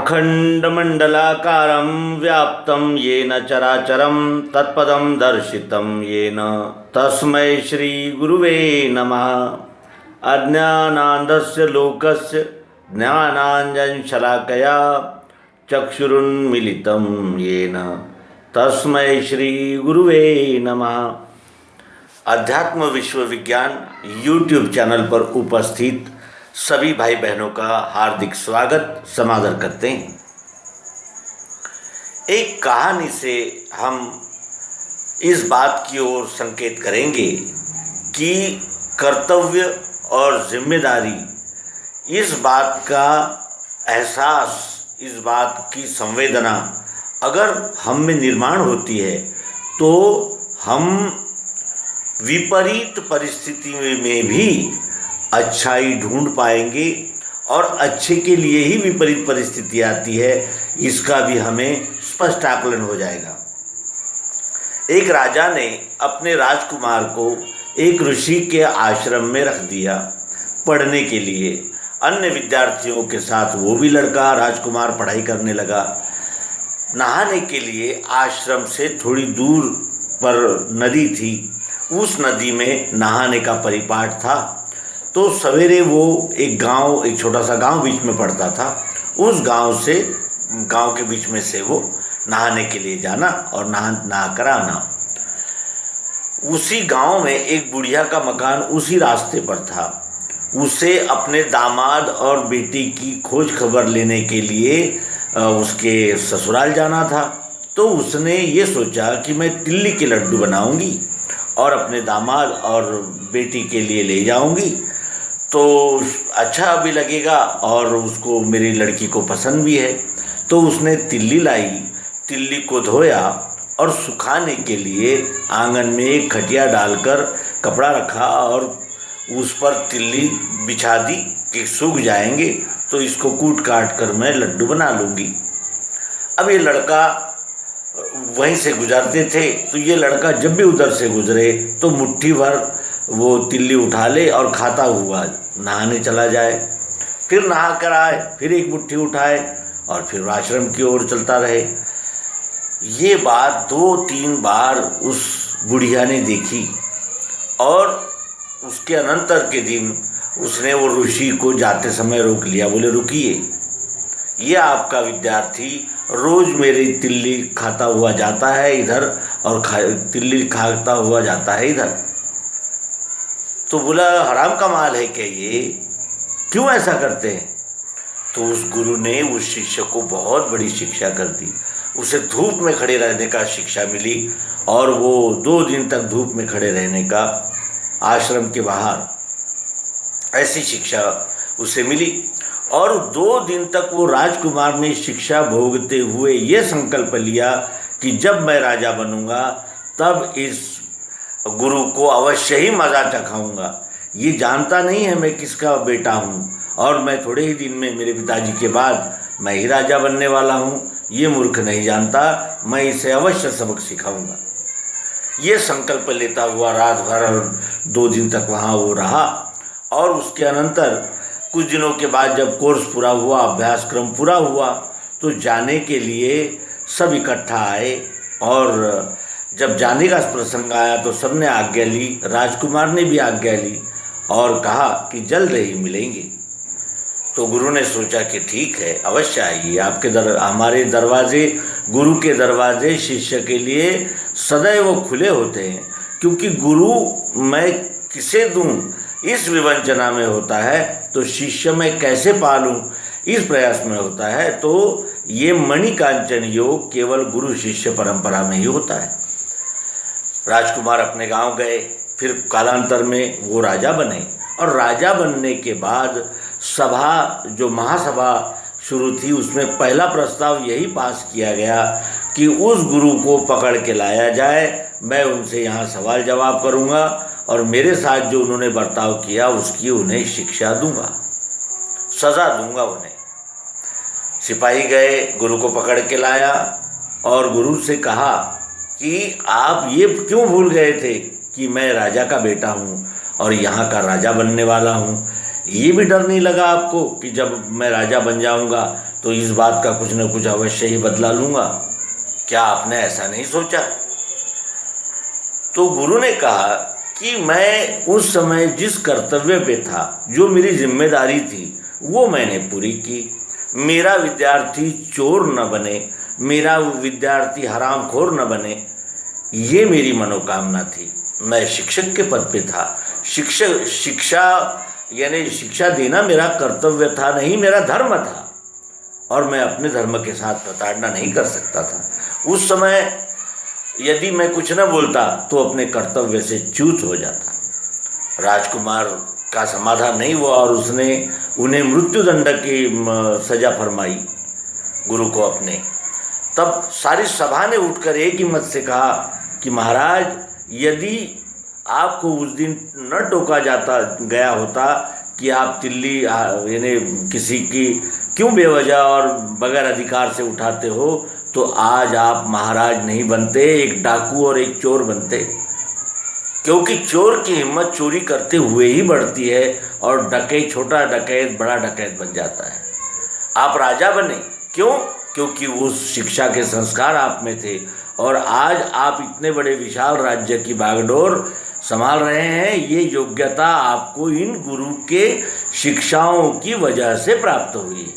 अखंडमंडलाकारं व्याप्तं येन चराचरं तत्पदं दर्शितं येन तस्मै श्रीगुरुवे नमः। अज्ञानान्धस्य लोकस्य ज्ञानाञ्जनशलाकया चक्षुरुन्मीलितं येन तस्मै श्रीगुरुवे नमः। अध्यात्म विश्वविज्ञान यूट्यूब चैनल पर उपस्थित सभी भाई बहनों का हार्दिक स्वागत समादर करते हैं। एक कहानी से हम इस बात की ओर संकेत करेंगे कि कर्तव्य और जिम्मेदारी, इस बात का एहसास, इस बात की संवेदना अगर हम में निर्माण होती है तो हम विपरीत परिस्थिति में भी अच्छाई ढूंढ पाएंगे और अच्छे के लिए ही विपरीत परिस्थिति आती है, इसका भी हमें स्पष्ट आकलन हो जाएगा। एक राजा ने अपने राजकुमार को एक ऋषि के आश्रम में रख दिया पढ़ने के लिए। अन्य विद्यार्थियों के साथ वो भी लड़का राजकुमार पढ़ाई करने लगा। नहाने के लिए आश्रम से थोड़ी दूर पर नदी थी, उस नदी में नहाने का परिपाठ था। तो सवेरे वो एक छोटा सा गांव बीच में पड़ता था, उस गांव के बीच में से वो नहाने के लिए जाना और नहा कर आना। उसी गांव में एक बुढ़िया का मकान उसी रास्ते पर था। उसे अपने दामाद और बेटी की खोज खबर लेने के लिए उसके ससुराल जाना था। तो उसने ये सोचा कि मैं तिल्ली के लड्डू बनाऊंगी और अपने दामाद और बेटी के लिए ले जाऊंगी, तो अच्छा भी लगेगा और उसको मेरी लड़की को पसंद भी है। तो उसने तिल्ली लाई, तिल्ली को धोया और सुखाने के लिए आंगन में एक खटिया डालकर कपड़ा रखा और उस पर तिल्ली बिछा दी कि सूख जाएंगे तो इसको कूट काट कर मैं लड्डू बना लूँगी। अब ये लड़का वहीं से गुजरते थे, तो ये लड़का जब भी उधर से गुजरे तो मुट्ठी भर वो तिल्ली उठा ले और खाता हुआ नहाने चला जाए। फिर नहा कर आए, फिर एक मुट्ठी उठाए और फिर आश्रम की ओर चलता रहे। ये बात 2-3 बार उस बुढ़िया ने देखी और उसके अनंतर के दिन उसने वो ऋषि को जाते समय रोक लिया। बोले, रुकिए, ये आपका विद्यार्थी रोज मेरी तिल्ली खाता हुआ जाता है इधर और तिल्ली खाता हुआ जाता है इधर। तो बोला, हराम का माल है क्या ये, क्यों ऐसा करते हैं? तो उस गुरु ने उस शिष्य को बहुत बड़ी शिक्षा कर दी। उसे धूप में खड़े रहने का शिक्षा मिली और वो 2 दिन तक धूप में खड़े रहने का, आश्रम के बाहर ऐसी शिक्षा उसे मिली। और 2 दिन तक वो राजकुमार ने शिक्षा भोगते हुए ये संकल्प लिया कि जब मैं राजा बनूंगा तब इस गुरु को अवश्य ही मज़ा चखाऊंगा। ये जानता नहीं है मैं किसका बेटा हूँ और मैं थोड़े ही दिन में मेरे पिताजी के बाद मैं ही राजा बनने वाला हूँ। ये मूर्ख नहीं जानता, मैं इसे अवश्य सबक सिखाऊंगा। ये संकल्प लेता हुआ रात भर और 2 दिन तक वहाँ वो रहा। और उसके अनंतर कुछ दिनों के बाद जब कोर्स पूरा हुआ, अभ्यास क्रम पूरा हुआ, तो जाने के लिए सब इकट्ठा आए। और जब जाने का प्रसंग आया तो सबने आज्ञा ली, राजकुमार ने भी आज्ञा ली और कहा कि जल्द ही मिलेंगे। तो गुरु ने सोचा कि ठीक है, अवश्य आइए। हमारे दरवाजे, गुरु के दरवाजे शिष्य के लिए सदैव खुले होते हैं, क्योंकि गुरु मैं किसे दूं इस विवंचना में होता है, तो शिष्य मैं कैसे पालूं इस प्रयास में होता है। तो ये मणिकांचन योग केवल गुरु शिष्य परंपरा में ही होता है। राजकुमार अपने गांव गए, फिर कालांतर में वो राजा बने और राजा बनने के बाद सभा, जो महासभा शुरू थी, उसमें पहला प्रस्ताव यही पास किया गया कि उस गुरु को पकड़ के लाया जाए। मैं उनसे यहाँ सवाल जवाब करूँगा और मेरे साथ जो उन्होंने बर्ताव किया उसकी उन्हें शिक्षा दूंगा, सज़ा दूंगा उन्हें। सिपाही गए, गुरु को पकड़ के लाया और गुरु से कहा कि आप ये क्यों भूल गए थे कि मैं राजा का बेटा हूँ और यहाँ का राजा बनने वाला हूँ। ये भी डर नहीं लगा आपको कि जब मैं राजा बन जाऊँगा तो इस बात का कुछ न कुछ अवश्य ही बदला लूँगा। क्या आपने ऐसा नहीं सोचा? तो गुरु ने कहा कि मैं उस समय जिस कर्तव्य पे था, जो मेरी जिम्मेदारी थी, वो मैंने पूरी की। मेरा विद्यार्थी चोर न बने, मेरा विद्यार्थी हरामखोर न बने, ये मेरी मनोकामना थी। मैं शिक्षक के पद पे था। शिक्षा यानी शिक्षा देना मेरा कर्तव्य था, नहीं मेरा धर्म था, और मैं अपने धर्म के साथ प्रताड़ना नहीं कर सकता था। उस समय यदि मैं कुछ न बोलता तो अपने कर्तव्य से च्युत हो जाता। राजकुमार का समाधान नहीं हुआ और उसने उन्हें मृत्युदंड की सजा फरमाई गुरु को अपने। तब सारी सभा ने उठकर एक ही मत से कहा कि महाराज, यदि आपको उस दिन न टोका गया होता कि आप तिल्ली यानी किसी की क्यों बेवजह और बगैर अधिकार से उठाते हो, तो आज आप महाराज नहीं बनते, एक डाकू और एक चोर बनते। क्योंकि चोर की हिम्मत चोरी करते हुए ही बढ़ती है और डकैत, छोटा डकैत बड़ा डकैत बन जाता है। आप राजा बने, क्यों? क्योंकि उस शिक्षा के संस्कार आप में थे, और आज आप इतने बड़े विशाल राज्य की बागडोर संभाल रहे हैं। ये योग्यता आपको इन गुरु के शिक्षाओं की वजह से प्राप्त हुई।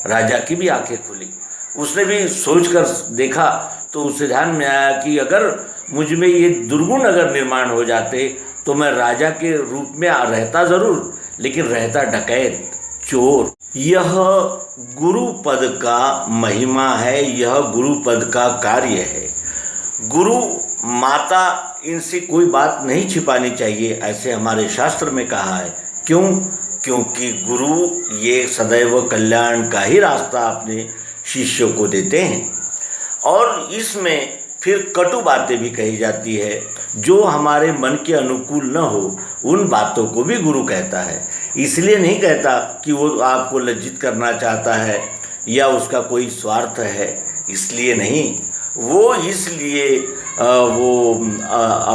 राजा की भी आंखें खुली, उसने भी सोचकर देखा, तो उसे ध्यान में आया कि अगर मुझ में ये दुर्गुण अगर निर्माण हो जाते तो मैं राजा के रूप में रहता ज़रूर, लेकिन रहता डकैत, चोर। यह गुरु पद का महिमा है, यह गुरु पद का कार्य है। गुरु माता, इनसे कोई बात नहीं छिपानी चाहिए, ऐसे हमारे शास्त्र में कहा है। क्यों? क्योंकि गुरु ये सदैव कल्याण का ही रास्ता अपने शिष्यों को देते हैं। और इसमें फिर कटु बातें भी कही जाती है, जो हमारे मन के अनुकूल न हो उन बातों को भी गुरु कहता है। इसलिए नहीं कहता कि वो आपको लज्जित करना चाहता है या उसका कोई स्वार्थ है, इसलिए नहीं। वो इसलिए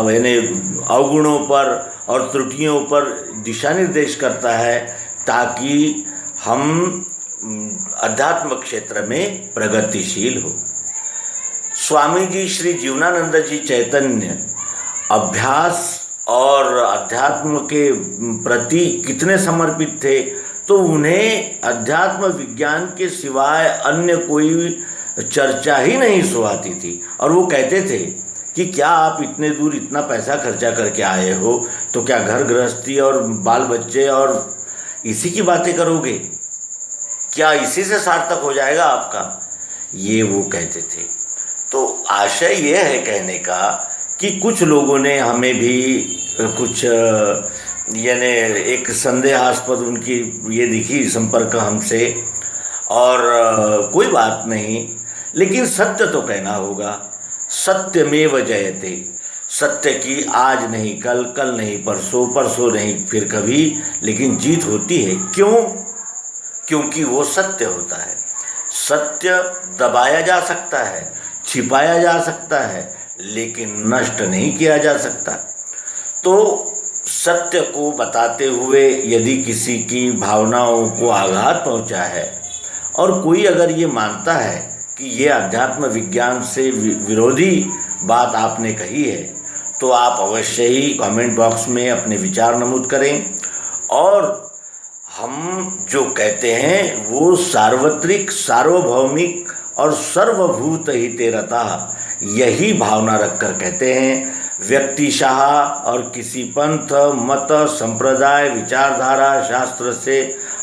यानी अवगुणों पर और त्रुटियों पर दिशा निर्देश करता है, ताकि हम अध्यात्म क्षेत्र में प्रगतिशील हो। स्वामी जी श्री जीवनानंद जी चैतन्य अभ्यास और अध्यात्म के प्रति कितने समर्पित थे, तो उन्हें अध्यात्म विज्ञान के सिवाय अन्य कोई चर्चा ही नहीं सुहाती थी। और वो कहते थे कि क्या आप इतने दूर इतना पैसा खर्चा करके आए हो, तो क्या घर गृहस्थी और बाल बच्चे और इसी की बातें करोगे? क्या इसी से सार्थक हो जाएगा आपका? ये वो कहते थे। तो आशय ये है कहने का कि कुछ लोगों ने हमें भी कुछ यानी एक संदेहास्पद उनकी ये दिखी संपर्क हमसे, और कोई बात नहीं, लेकिन सत्य तो कहना होगा। सत्यमेव जयते, सत्य की आज नहीं कल, कल नहीं परसों, परसों नहीं फिर कभी, लेकिन जीत होती है। क्यों? क्योंकि वो सत्य होता है। सत्य दबाया जा सकता है, छिपाया जा सकता है, लेकिन नष्ट नहीं किया जा सकता। तो सत्य को बताते हुए यदि किसी की भावनाओं को आघात पहुंचा है, और कोई अगर ये मानता है कि ये अध्यात्म विज्ञान से विरोधी बात आपने कही है, तो आप अवश्य ही कमेंट बॉक्स में अपने विचार नमूद करें। और हम जो कहते हैं वो सार्वत्रिक, सार्वभौमिक और सर्वभूत हिते रतः, यही भावना रखकर कहते हैं। व्यक्तिशाह और किसी पंथ, मत, संप्रदाय, विचारधारा, शास्त्र से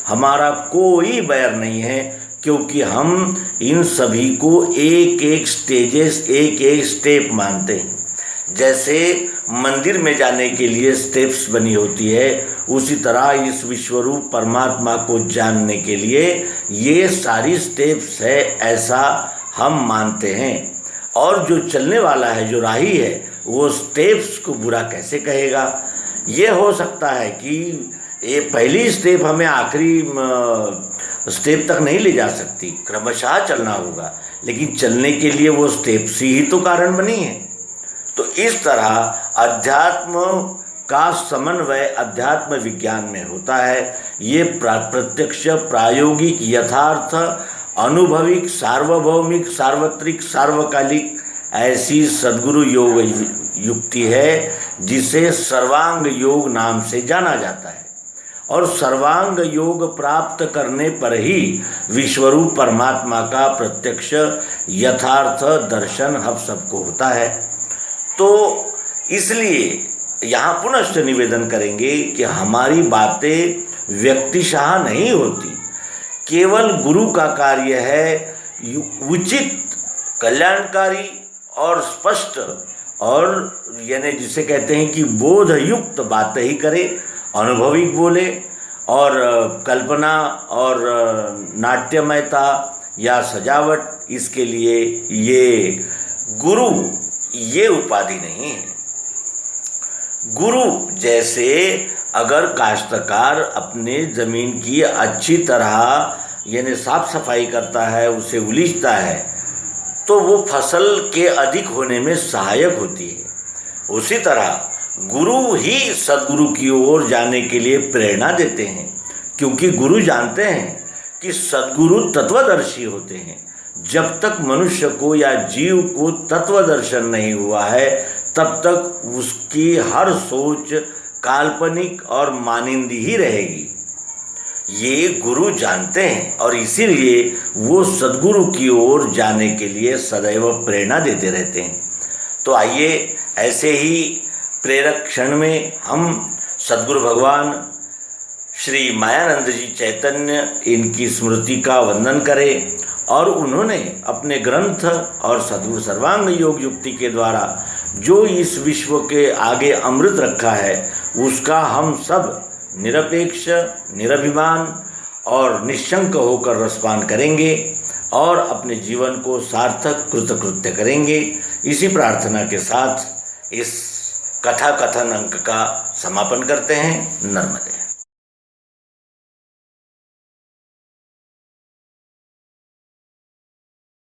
हमारा कोई बैर नहीं है, क्योंकि हम इन सभी को एक एक स्टेजेस, एक एक स्टेप मानते हैं। जैसे मंदिर में जाने के लिए स्टेप्स बनी होती है, उसी तरह इस विश्वरूप परमात्मा को जानने के लिए ये सारी स्टेप्स है, ऐसा हम मानते हैं। और जो चलने वाला है, जो राही है, वो स्टेप्स को बुरा कैसे कहेगा? ये हो सकता है कि ये पहली स्टेप हमें आखिरी स्टेप तक नहीं ले जा सकती, क्रमशः चलना होगा, लेकिन चलने के लिए वो स्टेप्स ही तो कारण बनी है। तो इस तरह अध्यात्म का समन्वय अध्यात्म विज्ञान में होता है। ये प्रत्यक्ष, प्रायोगिक, यथार्थ अनुभविक, सार्वभौमिक, सार्वत्रिक, सार्वकालिक ऐसी सद्गुरु योग युक्ति है जिसे सर्वांग योग नाम से जाना जाता है। और सर्वांग योग प्राप्त करने पर ही विश्वरूप परमात्मा का प्रत्यक्ष यथार्थ दर्शन हम सबको होता है। तो इसलिए यहाँ पुनश्च निवेदन करेंगे कि हमारी बातें व्यक्तिशः नहीं होती, केवल गुरु का कार्य है उचित, कल्याणकारी और स्पष्ट और यानी जिसे कहते हैं कि बोधयुक्त बातें ही करे, अनुभविक बोले और कल्पना और नाट्यमयता या सजावट इसके लिए ये गुरु ये उपाधि नहीं है। गुरु जैसे अगर काश्तकार अपने ज़मीन की अच्छी तरह यानी साफ सफाई करता है, उसे उलीचता है, तो वो फसल के अधिक होने में सहायक होती है। उसी तरह गुरु ही सद्गुरु की ओर जाने के लिए प्रेरणा देते हैं, क्योंकि गुरु जानते हैं कि सद्गुरु तत्वदर्शी होते हैं। जब तक मनुष्य को या जीव को तत्वदर्शन नहीं हुआ है, तब तक उसकी हर सोच काल्पनिक और मानिंदी ही रहेगी। ये गुरु जानते हैं और इसीलिए वो सद्गुरु की ओर जाने के लिए सदैव प्रेरणा देते रहते हैं। तो आइए ऐसे ही प्रेरक क्षण में हम सद्गुरु भगवान श्री मायानंद जी चैतन्य इनकी स्मृति का वंदन करें और उन्होंने अपने ग्रंथ और सद्गुरु सर्वांग योग युक्ति के द्वारा जो इस विश्व के आगे अमृत रखा है, उसका हम सब निरपेक्ष, निरभिमान और निशंक होकर रसपान करेंगे और अपने जीवन को सार्थक कृतकृत्य करेंगे। इसी प्रार्थना के साथ इस कथा कथन अंक का समापन करते हैं। नर्मदे।